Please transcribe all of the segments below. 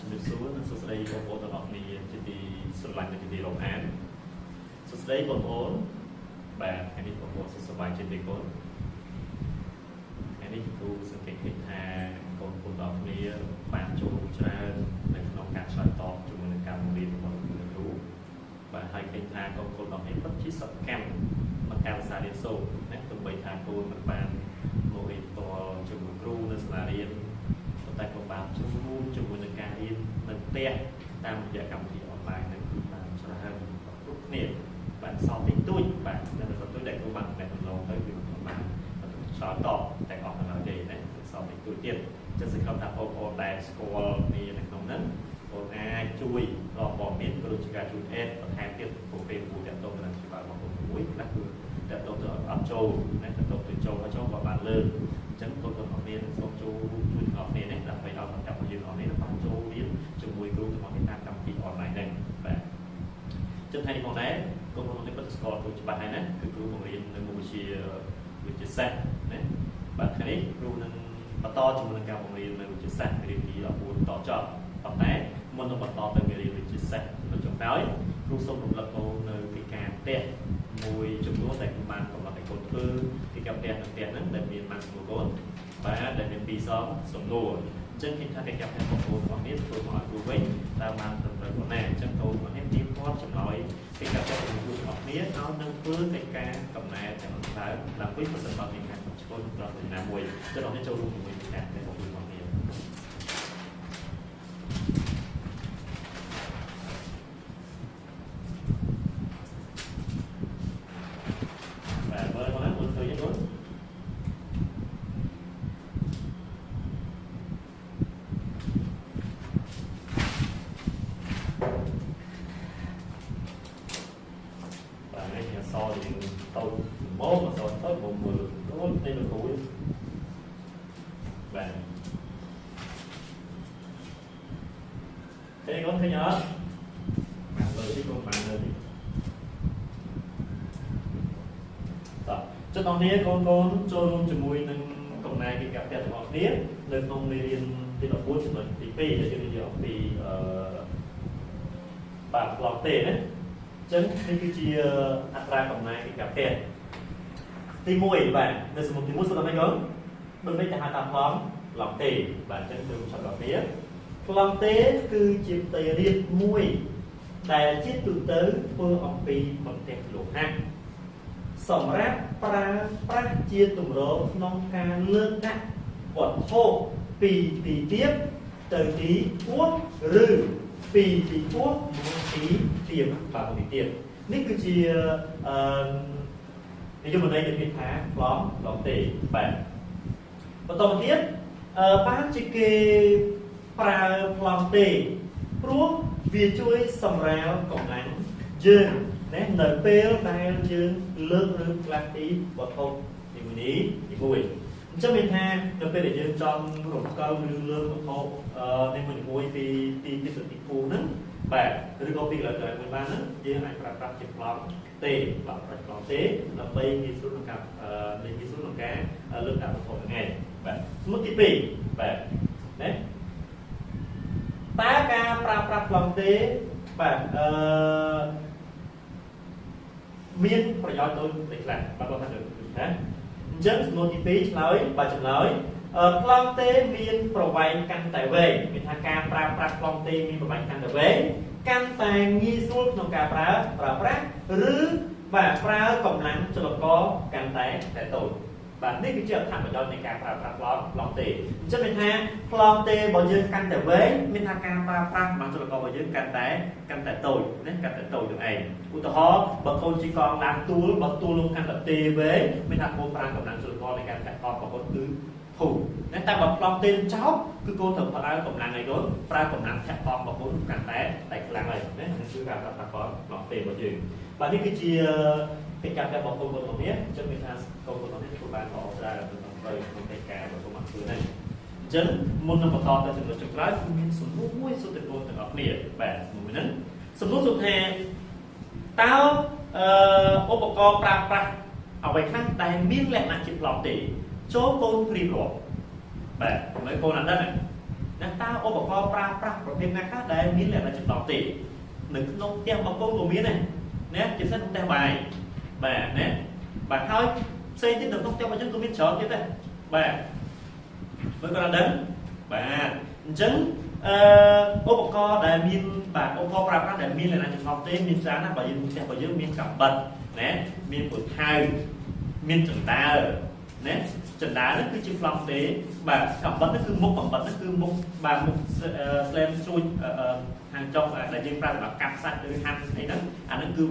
ជំរាបសួរនិងសួស្តីបងប្អូនទាំងអស់គ្នាជាទីស្រឡាញ់និងជាទីរាប់អានសួស្តីបងប្អូនបាទថ្ងៃនេះបងប្អូនសុខសប្បាយជាទីគោរពថ្ងៃនេះគ្រូសង្កេតឃើញថាកូនទាំងអស់គ្នាបានចូលរួមច្រើននៅក្នុងការឆ្លើយតបជាមួយនឹងការបង្រៀនរបស់លោកគ្រូបាទហើយឃើញថាកូនទាំងអស់គ្នាពិតជាសកម្មក្នុងការសិក្សារៀនសូត្រណាទោះបីថាគូមិនបានមករៀនផ្ទាល់ជាមួយគ្រូនៅសាលារៀនតែក៏បានចូលរួមជាមួយនឹងការរៀននៅផ្ទះតាមរយៈកម្មវិធីអនឡាញនឹងគឺបានច្រើនគ្រប់គ្នាបានសល់តិចតួចបាទនៅសល់តិចដែលគ្រូបានតែដំណងទៅគឺបានឆ្លើយតបតែអស់ទៅហើយទេណាសល់តិចតួចទៀតចឹងសង្ឃឹមថាបងប្អូនដែលស្គាល់គ្នានៅក្នុងហ្នឹងបងអាចជួយរកព័ត៌មានក៏ដូចជាការជួយអេតបន្ថែមទៀតពួកពេលគូតាក់ទងទៅនឹងច្បាប់របស់បងមួយខ្លះគឺតាក់ទងទៅអត់ចូលណាតាក់ទងទៅចូលក៏បានលើកអញ្ចឹងបងប្អូនមានសូមជួយទាំងអស់គ្នានេះដើម្បីឲ្យកម្មវិធីយើងអស់នេះបានចូលរៀនជាមួយគ្រូទាំងអស់គ្នាតាមកម្មវិធីអនឡាញហ្នឹងបាទចឹងថ្ងៃនេះផងដែរបងប្អូននេះពិតស្គាល់គ្រូច្បាស់ហើយណាគឺគ្រូបង្រៀននៅមុខវិជ្ជាសាស្ត្រណាបាទថ្ងៃនេះគ្រូនឹងបន្តជាមួយនឹងការបង្រៀននៅវិជ្ជាសាស្ត្រមេរៀនទី14តចប់ប៉ុន្តែមុននឹងបន្តទៅមេរៀនវិជ្ជាសាស្ត្រនៅចុងក្រោយគ្រូសូមរំលឹកបងនៅកិច្ចការផ្ទះមួយចំនួនដែលគ្រូបានកំណត់ឲ្យកូនធ្វើកិច្ចការផ្ទះនៅផ្ទះហ្នឹងដែលមានបានសំណួរកូនបាទដែលមានពីរសំណួរអញ្ចឹងគេថាកិច្ចការផ្ទះបងប្អូនរបស់នេះធ្វើមកឲ្យគ្រូវិញតើបានត្រឹមត្រូវប៉ុណ្ណាអញ្ចឹងកូនរបស់នេះមានគាត់ចម្លើយកិច្ចការផ្ទះរបស់គ្រូរបស់គ្នាឲ្យនឹងធ្វើកិច្ចការកំណែទាំងដើមដើម្បីប្រសិនបើមានការឆ្លងត្រង់ណាមួយចឹងបងប្អូនចូលរួមជាមួយកិច្ចការផ្ទះរបស់គ្រូរបស់គ្នាចុះដល់នេះកូនចូលរួមជាមួយនឹងកំណែកិច្ចការផ្ទះទាំងអស់គ្នានៅក្នុងមេរៀនទី14ចំណុចទី2ដែលយើងនិយាយអំពីបាទប្លង់ទេណាអញ្ចឹងនេះគឺជាអត្រាកំណែកិច្ចការផ្ទះទី1បាទនៅសមុទ្រទី1ស្ដាប់មិនកូនដូចនេះគេហៅថាប្លង់ទេបាទអញ្ចឹងយើងចាប់ដល់គ្នាប្លង់ទេគឺជាផ្ទៃរាបមួយដែលជាទូទៅធ្វើអំពីបន្ទះលោហៈសម្រាប់ប្រើប្រាស់ជាទម្រង់ក្នុងការលើកដាក់វត្ថុពីទីទាបទៅទីខ្ពស់ឬពីទីខ្ពស់មកទីទាបបាទទីទាបនេះគឺជានិយមន័យដែលគេថាប្លង់ទេបាទបន្តមកទៀតបានជាគេប្រើប្លង់ទេព្រោះវាជួយសម្រាលកម្លាំងយើងនៅពេលដែលយើងលើកឬផ្លាស់ទីវត្ថុនីមួយអញ្ចឹងមានថានៅពេលដែលយើងចង់រំកិលឬលើកវត្ថុនីមួយពីទីទីខ្ពស់ហ្នឹងបាទឬក៏ពីកន្លែងមួយបានហ្នឹងយើងអាចប្រើប្រាស់ជាប្លង់ទេបាទប្រើប្លង់ទេដើម្បីងាយស្រួលក្នុងការលើកដាក់វត្ថុហ្នឹងឯងបាទសមុទ្រទី2បាទណាតើការប្រើប្រាស់ប្លង់ទេបាទមានប្រយោជន៍ដូចខ្លះបាទគាត់ថាណាអញ្ចឹងសំណួរទី2ឆ្លើយបាទចម្លើយប្លង់ទេមានប្រវែងកាន់តែវែងមានថាការប្រើប្រាស់ប្លង់ទេមានប្រវែងកាន់តែវែងកាន់តែងាយស្រួលក្នុងការប្រើប្រាស់ឬបាទប្រើកម្លាំងចលករកាន់តែតូចបាទនេះគឺជាអត្ថប្រយោជន៍នៃការប្រើប្រាស់ប្លង់ទេអញ្ចឹងមានថាប្លង់ទេរបស់យើងកាន់តែវែងមានថាការប្រើប្រាស់កម្លាំងចលកររបស់យើងកាន់តែតូចណាកាន់តែតូចនឹងឯងឧទាហរណ៍បើកូនជិះកង់ឡើងទួលបើទួលនោះកាន់តែទេវែងមានថាកូនប្រើកម្លាំងចលករនៃការកាត់តរបស់កូនគឺធូរណាតែបើប្លង់ទេចោលគឺកូនត្រូវប្រើកម្លាំងឯកូនប្រើកម្លាំងធាក់តរបស់កូនកាន់តែខ្លាំងហើយណានេះគឺការប្រើប្រាស់ប្លង់ទេរបស់យើងបាទនេះគឺជាកិច្ចការរបស់បងប្អូនរបស់នេះអញ្ចឹងមានថាកូនរបស់នេះគឺបានល្អច្រើនក្នុងកិច្ចការរបស់បងប្អូនហ្នឹងអញ្ចឹងមុននឹងបន្តទៅចំណុចចុងក្រោយគឺមានសំណួរមួយសុទ្ធតែបងទាំងអស់គ្នាបាទសំណួរហ្នឹងសំណួរសុទ្ធថាតើឧបករណ៍ប្រើប្រាស់អ្វីខ្លះដែលមានលក្ខណៈជាប្លង់ទេចូលកូនព្រៀបរាប់បាទមើលកូនអត់ដឹងទេ นะตาโอปกรณ์ปลาประเภทนั้นได้มีแหละมันจะต่อติหนึ่งน้องเตี้ยบางคนก็มีเนี่ยจะเส้นแต่ใบแบบเนี่ยแบบเขาxâyที่หนึ่งต้องเตี้ยบางคนก็มีเฉาะที่ได้แบบมันก็là đếnแบบฉันอุปกรณ์ได้มีแบบอุปกรณ์ปลาได้มีอะไรนะจะต่อติมีร้านนะแบบยืนแต่แบบยืนมีกับบัตรเนี่ยมีผลไทยมีจังตาเนี่ยจังตานั่นคือจีฟลอมเต้แบบกับบัตรนั่นคือมุกกับบัตรนั่นคือมุกแบบมุกสแลมซูนhàng trong là dân ra là cam sạch từ hàng ấy đó anh nó cứ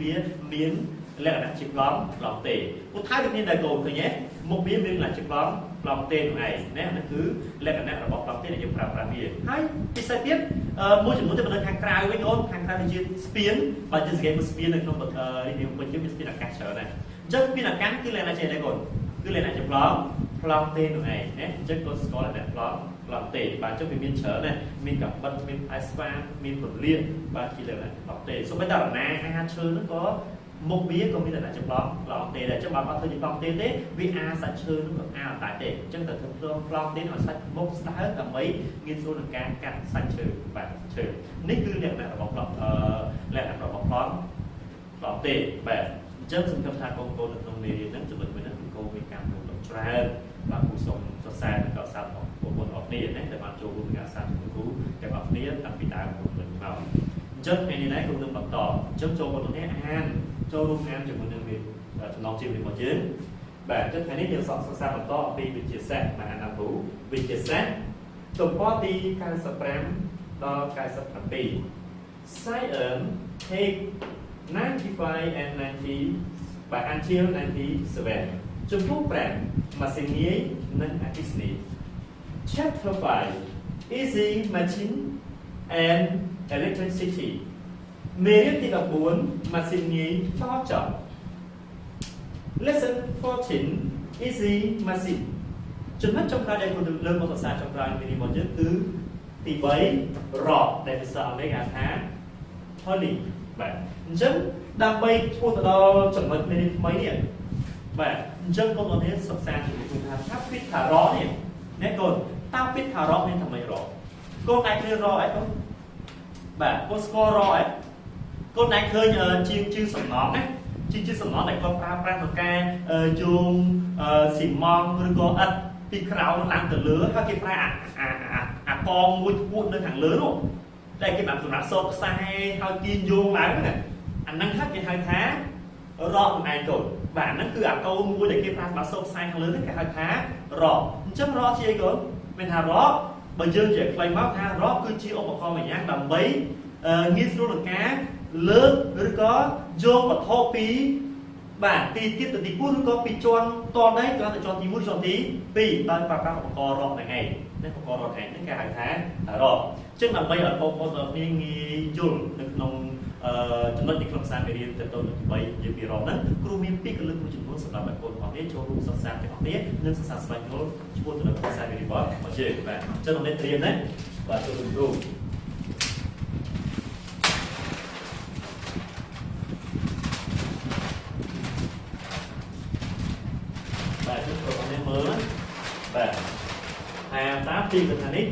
miếng là chip lóm lọt tiền cũng thấy được như đại cồn thôi nhé một miếng là chip lóm lọt tiền này nè nó cứ là bọc lọt tiền là dùng ra bìa hay cái sai tiếp môi trường muốn cho mình hàng cài với nhau hàng cài là spin và trên game một spin này không được điều mình chứ spin là cắt sợ này chất spin là cắn cứ lên là chơi đại cồn cứ lên là chip lóm tiền này nè chất con score là lóm lọt tiền và cho mình miên chở này miên gặp bật miên iSpa miên quần liên và chỉ là lọt tiền số bây giờ là na hai chơi nó có một bía còn bây giờ là chụp lọt tiền để cho bà con thôi lọt tiền đấy vì a sẽ chơi nó còn a là tại tiền chân thật thường lọt tiền họ sẽ một hết cả mấy nghiên số là càng sạch trừ và trừ nít cứ liền là bọc lọt là bọc lọt tiền và chân sinh tâm tha con cô được đồng này đến cho mình với nó cô vì càng một lọt ra và cuộc sống so xa được sao của một học này đấy để bạn cho cùng cả sang của cú để học này tập bị tài của mình vào chất này này cũng được bắt tỏ chất cho một cái an cho luôn an cho một đường việc nó chịu được một chiến và chất này nếu so xa bắt tỏ vì bị chia sẻ mà anh làm thú vì chia sẻ tổng có đi cái spam đó cái spam bị sai ẩn take 95 and 90 và until 97 Trung Quốc brand mà sinh nghĩa nên Disney. Chapter 5 Easy Machine and Electricity. Meriết thì đọc 4 mà sinh nghĩa to chậm. Lesson 14 Easy Machine. Chúng hết trong ra đây còn được lên một xã trong ra mình đi một chữ tứ thì bấy rọt để mình sợ mấy ngàn tháng thôi lì vậy chân đang bay thua từ đó chẳng mất mấy điện vậy chân con nói hết sập sàn thì chúng ta tháp fit thả rõ này nè con tao fit thả rõ nên thằng mày rõ con này khơi rõ ấy không và con score rõ ấy con này khơi chiên sầm nón đấy chiên sầm nón này con pra một cái chuông xì mong rồi con ất thì khảo nó làm từ lứa hay cái pra con mua cuộn lên thằng lứa luôn đây cái bạn tụi nó sốt sai hay kiên vô lại này anh năng hết cái 2 tháng rõ này rồi bạn nó cứ câu mua để cái bạn sốt sai thằng lớn cái 2 tháng rõ chấm rõ chi cơ mình hà rõ bây giờ chỉ play map ha rõ cứ chia một con mày nhang làm bấy nghiên số được cá lớn rồi có vô một thô phí bạn thì tiếp tục thì bút có bị tròn to đấy cho cho thì bút tròn tí vì ta vào các con rõ này ngày nên con rõ này đến cả 2 tháng rồi chứ là bây giờ con giờ đi dùng được nông chúng nó đi làm sao để điền tôi được vậy như bị rõ đó kêu miếng pí cái lưng của chúng tôi sẽ làm bài code hoặc để cho luôn sẵn sàng để học biết nên sẵn sàng bài code chúng tôi được làm sao để đi bỏ mà chơi và cho nó đến tiền đấy và cho mình luôn và chúng tôi còn nên mới và 8 pin của thằng ấy